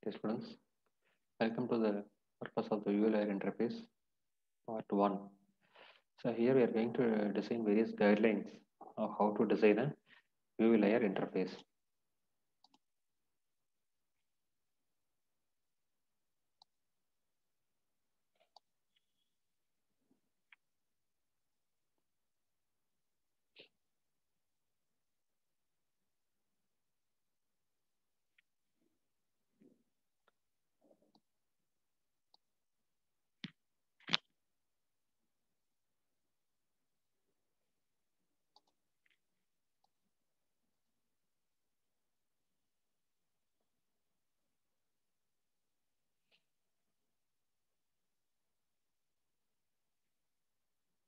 Dear students, welcome to the purpose of the view layer interface part 1. So here we are going to design various guidelines of how to design a view layer interface.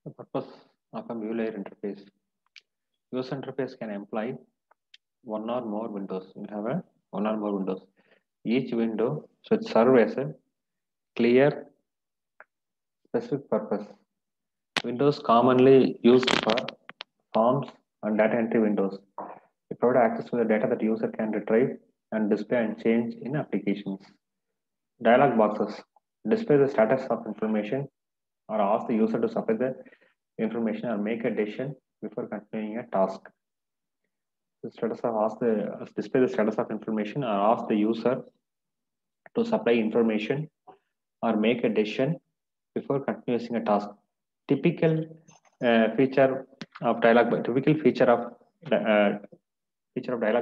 The purpose of a view layer interface. User interface can imply one or more windows. You have a one or more windows. Each window should serve as a clear specific purpose. Windows commonly used for forms and data entry windows. They provide access to the data that user can retrieve and display and change in applications. Dialog boxes display the status of information or ask the user to supply the information or make a decision before continuing a task. The status of display the status of information or ask the user to supply information or make a decision before continuing a task. Typical feature of dialog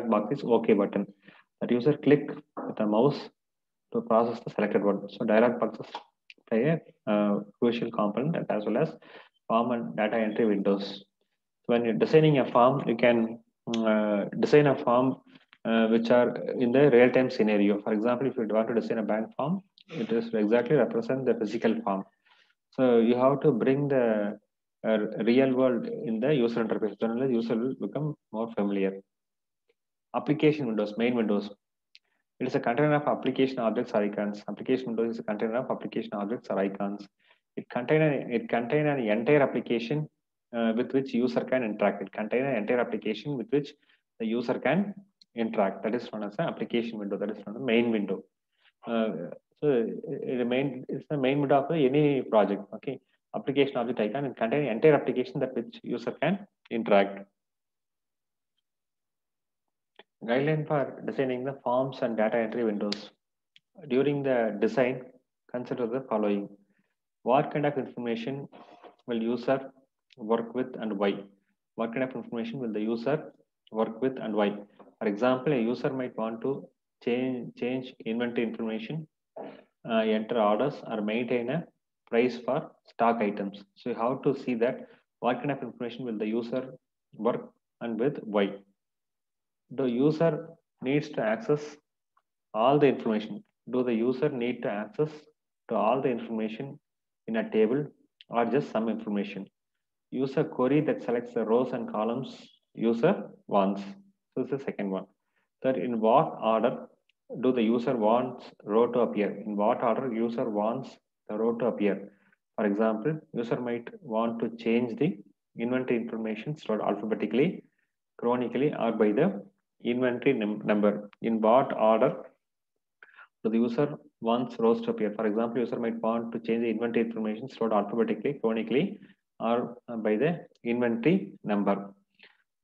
box is OK button. That user click with the mouse to process the selected word. So dialog boxes play a crucial component as well as form and data entry windows. So when you're designing a form, you can design a form which are in the real-time scenario. For example, if you want to design a bank form, it is exactly represent the physical form. So you have to bring the real world in the user interface. Then the user will become more familiar. Application windows, main windows. It is a container of application objects or icons. Application window is a container of application objects or icons. It contain an entire application with which user can interact. It contains an entire application with which the user can interact. That is known as an application window. That is known as the main window. It's the main window of any project. Okay, application object icon and contain entire application that which user can interact. Guideline for designing the forms and data entry windows. During the design, consider the following. What kind of information will user work with and why? What kind of information will the user work with and why? For example, a user might want to change inventory information, enter orders, or maintain a price for stock items. So you have to see that what kind of information will the user work and with why. The user needs to access all the information. Do the user need to access to all the information in a table or just some information? Use a query that selects the rows and columns user wants. So this is the second one. Third, in what order do the user wants row to appear? In what order user wants the row to appear? For example, user might want to change the inventory information stored alphabetically, chronically, or by the inventory number. In what order so the user wants rows to appear. For example, user might want to change the inventory information stored alphabetically, chronically, or by the inventory number.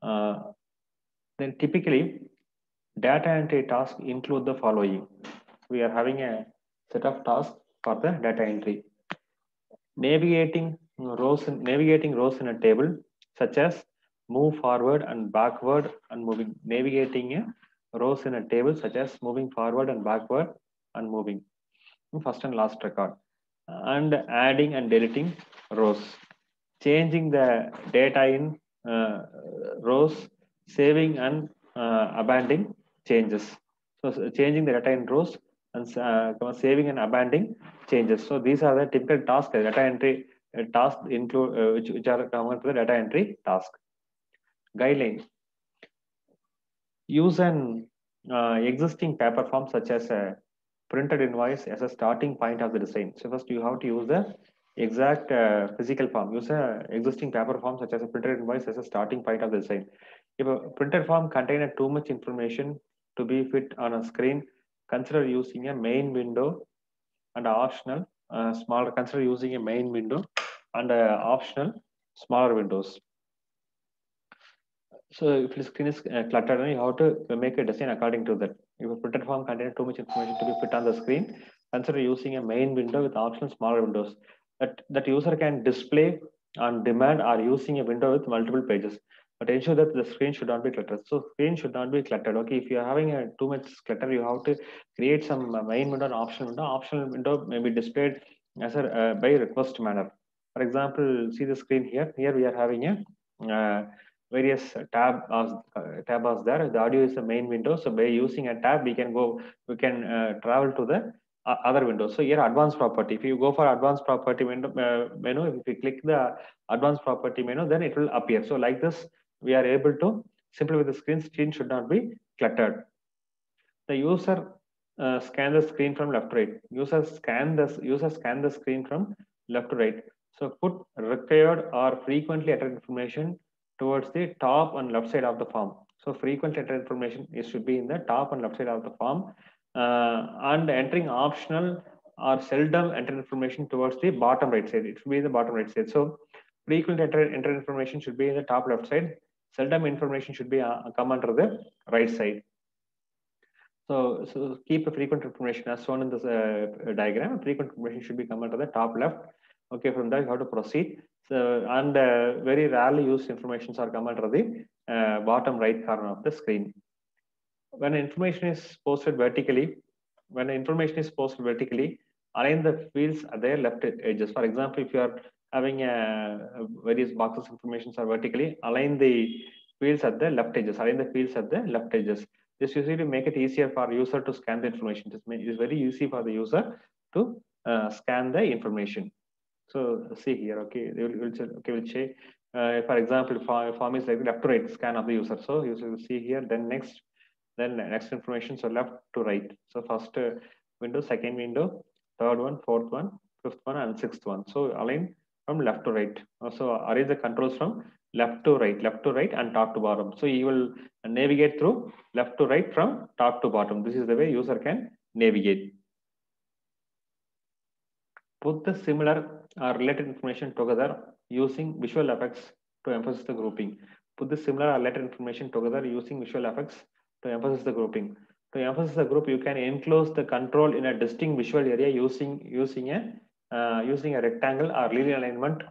Then typically, data entry tasks include the following. We are having a set of tasks for the data entry. Navigating rows in a table, such as move forward and backward and moving. Navigating rows in a table, such as moving forward and backward and moving. First and last record. And adding and deleting rows. Changing the data in rows, saving and abandoning changes. So changing the data in rows and saving and abandoning changes. So these are the typical tasks. Data entry tasks include which are common to the data entry task. Guidelines. Use an existing paper form such as a printed invoice as a starting point of the design. So first you have to use the exact physical form. Use a existing paper form such as a printed invoice as a starting point of the design. If a printed form contains too much information to be fit on a screen, consider using a main window and optional smaller. Consider using a main window and optional smaller windows. So if the screen is cluttered, you have to make a design according to that. If a printed form contains too much information to be fit on the screen, consider using a main window with optional smaller windows that user can display on demand, or using a window with multiple pages. But ensure that the screen should not be cluttered. So screen should not be cluttered. Okay, if you are having a too much clutter, you have to create some main window and optional window. Optional window may be displayed as a by request manner. For example, see the screen here. Here we are having a various tab there. The audio is the main window. So by using a tab, we can travel to the other windows. So here advanced property. If you go for advanced property menu, if you click the advanced property menu, then it will appear. So like this, we are able to simply with the screen should not be cluttered. The user scan the screen from left to right. User scan the screen from left to right. So put required or frequently entered information towards the top and left side of the form. So frequently entered information should be in the top and left side of the form, and entering optional or seldom entered information towards the bottom right side. It should be in the bottom right side. So frequently entered information should be in the top left side. Seldom information should be come under the right side. So keep a frequent information as shown in this diagram. Frequent information should be come under the top left. Okay, from there you have to proceed. So, and very rarely used informations are come under the bottom right corner of the screen. When information is posted vertically, align the fields at their left edges. For example, if you are having various boxes information are vertically, align the fields at the left edges. This usually make it easier for user to scan the information. It is very easy for the user to scan the information. So see here, okay, we'll say, for example, form is like left to right scan of the user. So you will see here, then next information, so left to right. So first window, second window, third one, fourth one, fifth one, and sixth one. So align from left to right. So arrange the controls from left to right, and top to bottom. So you will navigate through left to right from top to bottom. This is the way user can navigate. Put the similar or related information together using visual effects to emphasize the grouping. Put the similar or related information together using visual effects to emphasize the grouping. To emphasize the group, you can enclose the control in a distinct visual area using a rectangle or linear alignment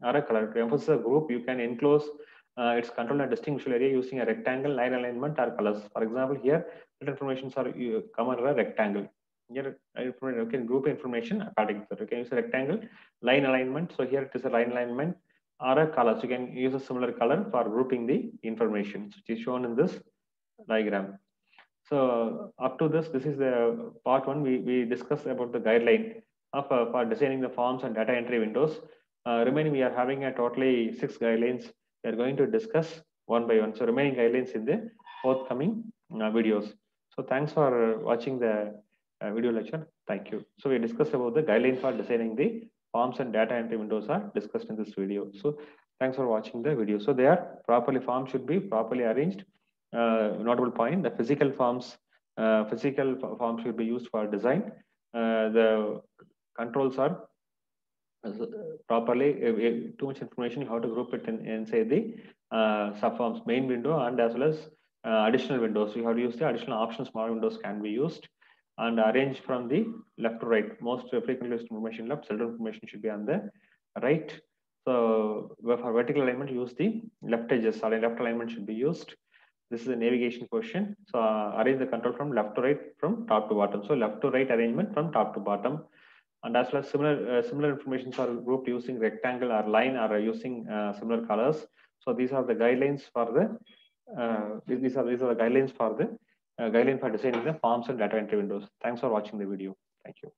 or a color. To emphasize the group, you can enclose its control in a distinct visual area using a rectangle, line alignment, or colors. For example, here informations are come under a rectangle. Here, you can group information according to that. You can use a rectangle, line alignment. So here it is a line alignment or a color. So you can use a similar color for grouping the information, which is shown in this diagram. So up to this is the part one. We discussed about the guideline of for designing the forms and data entry windows. Remaining, we are having a totally 6 guidelines. We are going to discuss one by one. So remaining guidelines in the forthcoming videos. So thanks for watching the video lecture. Thank you. So we discussed about the guideline for designing the forms and data entry windows are discussed in this video. So thanks for watching the video. So they are forms should be properly arranged. Notable point: the physical forms should be used for design. The controls are properly. Too much information, you have to group it inside the subforms main window, and as well as additional windows. You have to use the additional options. Small windows can be used and arrange from the left to right. Most frequently used information left, seldom information should be on the right. So for vertical alignment, use the left edges. Left alignment should be used. This is a navigation question. So arrange the control from left to right, from top to bottom. So left to right arrangement from top to bottom. And as well as similar informations are grouped using rectangle or line, or using similar colors. So these are the guidelines for the these are the guidelines for the guideline for designing the forms and data entry windows. Thanks for watching the video. Thank you.